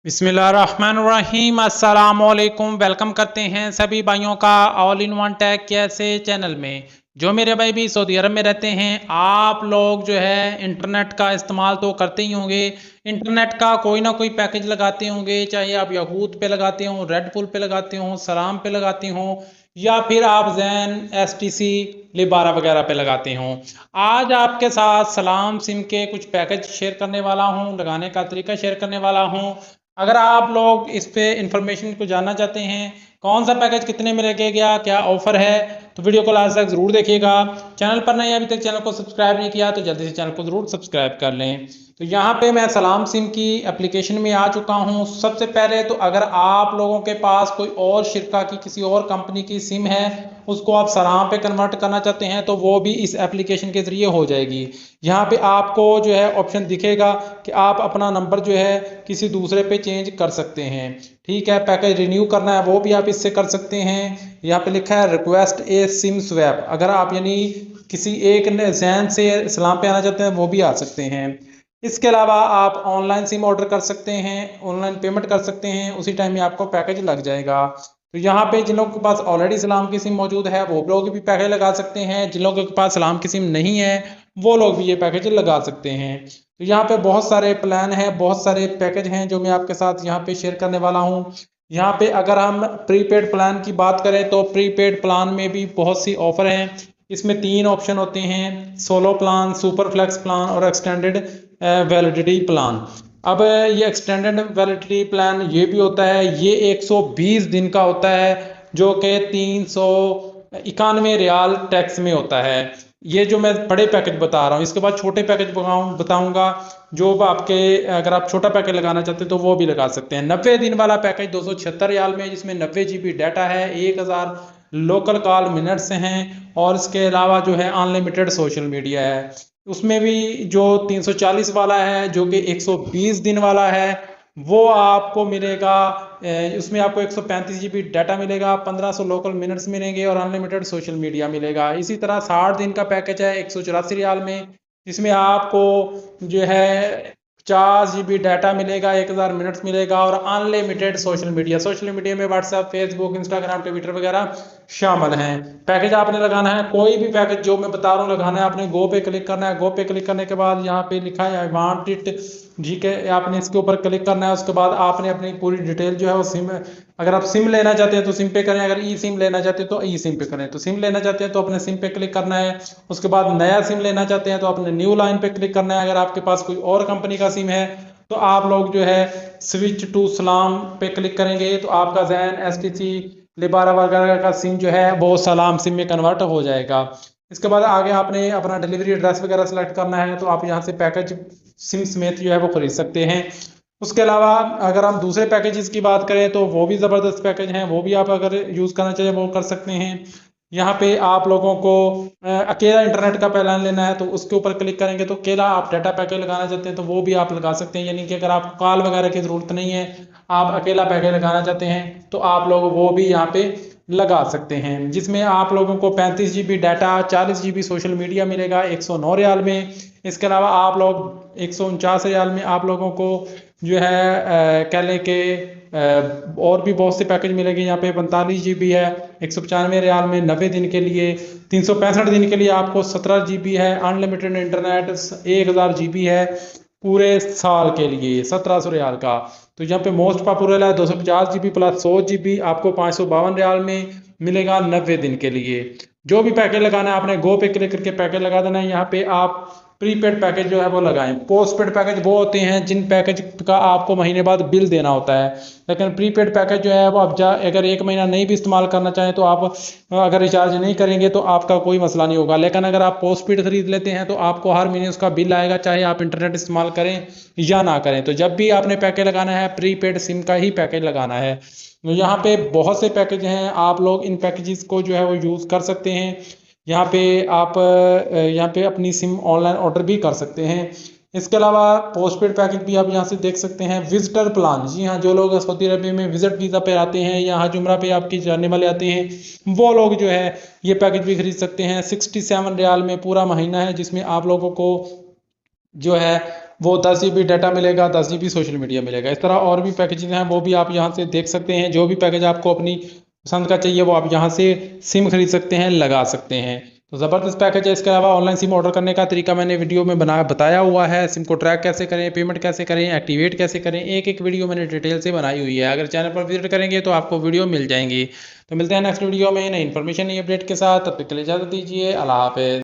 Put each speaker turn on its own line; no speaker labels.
बिस्मिल्लाहिर्रहमानिर्रहीम अस्सलामुअलैकुम। वेलकम करते हैं सभी भाइयों का ऑल इन वन टेक कैसे चैनल में। जो मेरे भाई भी सऊदी अरब में रहते हैं, आप लोग जो है इंटरनेट का इस्तेमाल तो करते ही होंगे। इंटरनेट का कोई ना कोई पैकेज लगाते होंगे, चाहे आप याहूत पे लगाते हो, रेड पुल पे लगाते हो, सलाम पे लगाते हो, या फिर आप जैन STC लिबारा वगैरह पे लगाते हो। आज आपके साथ सलाम सिम के कुछ पैकेज शेयर करने वाला हूँ, लगाने का तरीका शेयर करने वाला हूँ। अगर आप लोग इस पे इंफॉर्मेशन को जानना चाहते हैं, कौन सा पैकेज कितने में लगेगा, क्या ऑफर है, तो वीडियो को लास्ट तक जरूर देखिएगा। चैनल पर नहीं अभी तक चैनल को सब्सक्राइब नहीं किया तो जल्दी से चैनल को जरूर सब्सक्राइब कर लें। तो यहाँ पे मैं सलाम सिम की एप्लीकेशन में आ चुका हूँ। सबसे पहले तो अगर आप लोगों के पास कोई और शिरका की किसी और कंपनी की सिम है, उसको आप सलाम पे कन्वर्ट करना चाहते हैं, तो वो भी इस एप्लीकेशन के जरिए हो जाएगी। यहाँ पे आपको जो है ऑप्शन दिखेगा कि आप अपना नंबर जो है किसी दूसरे पे चेंज कर सकते हैं। ठीक है, पैकेज रिन्यू करना है वो भी आप इससे कर सकते हैं। यहाँ पे लिखा है रिक्वेस्ट ए सिम स्वैप, अगर आप यानी किसी एक जैन से सलाम पे आना चाहते हैं वो भी आ सकते हैं। इसके अलावा आप ऑनलाइन सिम ऑर्डर कर सकते हैं, ऑनलाइन पेमेंट कर सकते हैं, उसी टाइम में आपको पैकेज लग जाएगा। तो यहाँ पे जिन लोगों के पास ऑलरेडी सलाम की सिम मौजूद है वो लोग भी पैकेज लगा सकते हैं, जिन लोगों के पास सलाम की सिम नहीं है वो लोग भी ये पैकेज लगा सकते हैं। तो यहाँ पे बहुत सारे प्लान हैं, बहुत सारे पैकेज हैं जो मैं आपके साथ यहाँ पे शेयर करने वाला हूँ। यहाँ पे अगर हम प्रीपेड प्लान की बात करें तो प्रीपेड प्लान में भी बहुत सी ऑफर हैं। इसमें 3 ऑप्शन होते हैं: solo plan, super flex plan और एक्सटेंडेड वैलिडिटी प्लान। अब ये एक्सटेंडेड वैलिडिटी प्लान ये भी होता है, ये 120 दिन का होता है, जो कि 391 रियाल टैक्स में होता है। ये जो मैं बड़े पैकेज बता रहा हूँ, इसके बाद छोटे पैकेज बताऊंगा जो आपके, अगर आप छोटा पैकेज लगाना चाहते हैं तो वो भी लगा सकते हैं। 90 दिन वाला पैकेज 276 रियाल में, जिसमें 90 GB डाटा है, 1000 लोकल कॉल मिनट्स हैं, और इसके अलावा जो है अनलिमिटेड सोशल मीडिया है। उसमें भी जो 340 वाला है, जो कि 120 दिन वाला है, वो आपको मिलेगा। उसमें आपको 135 GB डाटा मिलेगा, 1500 लोकल मिनट्स मिलेंगे और अनलिमिटेड सोशल मीडिया मिलेगा। इसी तरह 60 दिन का पैकेज है 184 रियाल में, जिसमें आपको जो है 50 GB डाटा मिलेगा, 1000 मिनट्स मिलेगा और अनलिमिटेड सोशल मीडिया में व्हाट्सएप, फेसबुक, इंस्टाग्राम, ट्विटर वगैरह शामिल हैं। पैकेज आपने लगाना है, कोई भी पैकेज जो मैं बता रहा हूँ लगाना है, आपने गो पे क्लिक करना है। गो पे क्लिक करने के बाद यहाँ पे लिखा है आई वांट इट, ठीक है, आपने इसके ऊपर क्लिक करना है। उसके बाद आपने अपनी पूरी डिटेल जो है वो सिम, अगर आप सिम लेना चाहते हैं तो सिम पे करें, अगर ई सिम लेना चाहते हैं तो ई सिम पे करें। तो सिम लेना चाहते हैं तो अपने सिम पे क्लिक करना है। उसके बाद नया सिम लेना चाहते हैं तो अपने न्यू लाइन पे क्लिक करना है। अगर आपके पास कोई और कंपनी का सिम है तो आप लोग जो है स्विच टू सलाम पे क्लिक करेंगे, तो आपका जैन STC लिबारा वगैरह का सिम जो है वो सलाम सिम में कन्वर्ट हो जाएगा। इसके बाद आगे आपने अपना डिलीवरी एड्रेस वगैरह सेलेक्ट करना है, तो आप यहाँ से पैकेज सिम समेत जो है वो खरीद सकते हैं। उसके अलावा अगर हम दूसरे पैकेजेस की बात करें तो वो भी ज़बरदस्त पैकेज हैं, वो भी आप अगर यूज़ करना चाहिए वो कर सकते हैं। यहाँ पे आप लोगों को अकेला इंटरनेट का प्लान लेना है तो उसके ऊपर क्लिक करेंगे, तो अकेला आप डाटा पैकेज लगाना चाहते हैं तो वो भी आप लगा सकते हैं। यानी कि अगर आपको कॉल वगैरह की ज़रूरत नहीं है, आप अकेला पैकेज लगाना चाहते हैं, तो आप लोग वो भी यहाँ पे लगा सकते हैं, जिसमें आप लोगों को 35 GB data, 40 GB social media मिलेगा 109 रियाल में। इसके अलावा आप लोग 149 रियाल में आप लोगों को जो है कह लें कि और भी बहुत से पैकेज मिलेंगे। यहाँ पे 45 GB है 195 रियाल में 90 दिन के लिए। 365 दिन के लिए आपको 17 GB है अनलिमिटेड इंटरनेट, 1000 GB है पूरे साल के लिए 1700 रियाल का। तो यहाँ पे मोस्ट पॉपुलर है 250 GB प्लस 100 GB, आपको 552 रियाल में मिलेगा 90 दिन के लिए। जो भी पैकेज लगाना है आपने गो पे क्लिक करके पैकेज लगा देना है। यहाँ पे आप प्रीपेड पैकेज जो है वो लगाएं। पोस्टपेड पैकेज वो होते हैं जिन पैकेज का आपको महीने बाद बिल देना होता है, लेकिन प्रीपेड पैकेज जो है वो आप अगर 1 महीना नहीं भी इस्तेमाल करना चाहें तो आप अगर रिचार्ज नहीं करेंगे तो आपका कोई मसला नहीं होगा। लेकिन अगर आप पोस्टपेड खरीद लेते हैं तो आपको हर महीने उसका बिल आएगा, चाहे आप इंटरनेट इस्तेमाल करें या ना करें। तो जब भी आपने पैकेज लगाना है प्रीपेड सिम का ही पैकेज लगाना है। तो यहाँ पे बहुत से पैकेज हैं, आप लोग इन पैकेजेस को जो है वो यूज़ कर सकते हैं। यहाँ पे आप यहाँ पे अपनी सिम ऑनलाइन ऑर्डर भी कर सकते हैं। इसके अलावा पोस्टपेड पैकेज भी आप यहाँ से देख सकते हैं। विजिटर प्लान, जी हाँ, जो लोग सऊदी अरब में विजिट वीज़ा पे आते हैं या हज उम्रा पे आपकी जाने वाले आते हैं वो लोग जो है ये पैकेज भी खरीद सकते हैं। 67 रियाल में पूरा महीना है, जिसमें आप लोगों को जो है वो 10 GB डाटा मिलेगा, 10 GB सोशल मीडिया मिलेगा। इस तरह और भी पैकेजेस हैं, वो भी आप यहाँ से देख सकते हैं। जो भी पैकेज आपको अपनी पसंद का चाहिए वो आप यहाँ से सिम खरीद सकते हैं, लगा सकते हैं। तो ज़बरदस्त पैकेज है। इसके अलावा ऑनलाइन सिम ऑर्डर करने का तरीका मैंने वीडियो में बताया हुआ है। सिम को ट्रैक कैसे करें, पेमेंट कैसे करें, एक्टिवेट कैसे करें, एक एक वीडियो मैंने डिटेल से बनाई हुई है। अगर चैनल पर विजिट करेंगे तो आपको वीडियो मिल जाएंगी। तो मिलते हैं नेक्स्ट वीडियो में नई इन्फॉर्मेशन, नई अपडेट के साथ। तब तक के लिए इजाज़त दीजिए। अल्लाह हाफ़िज़।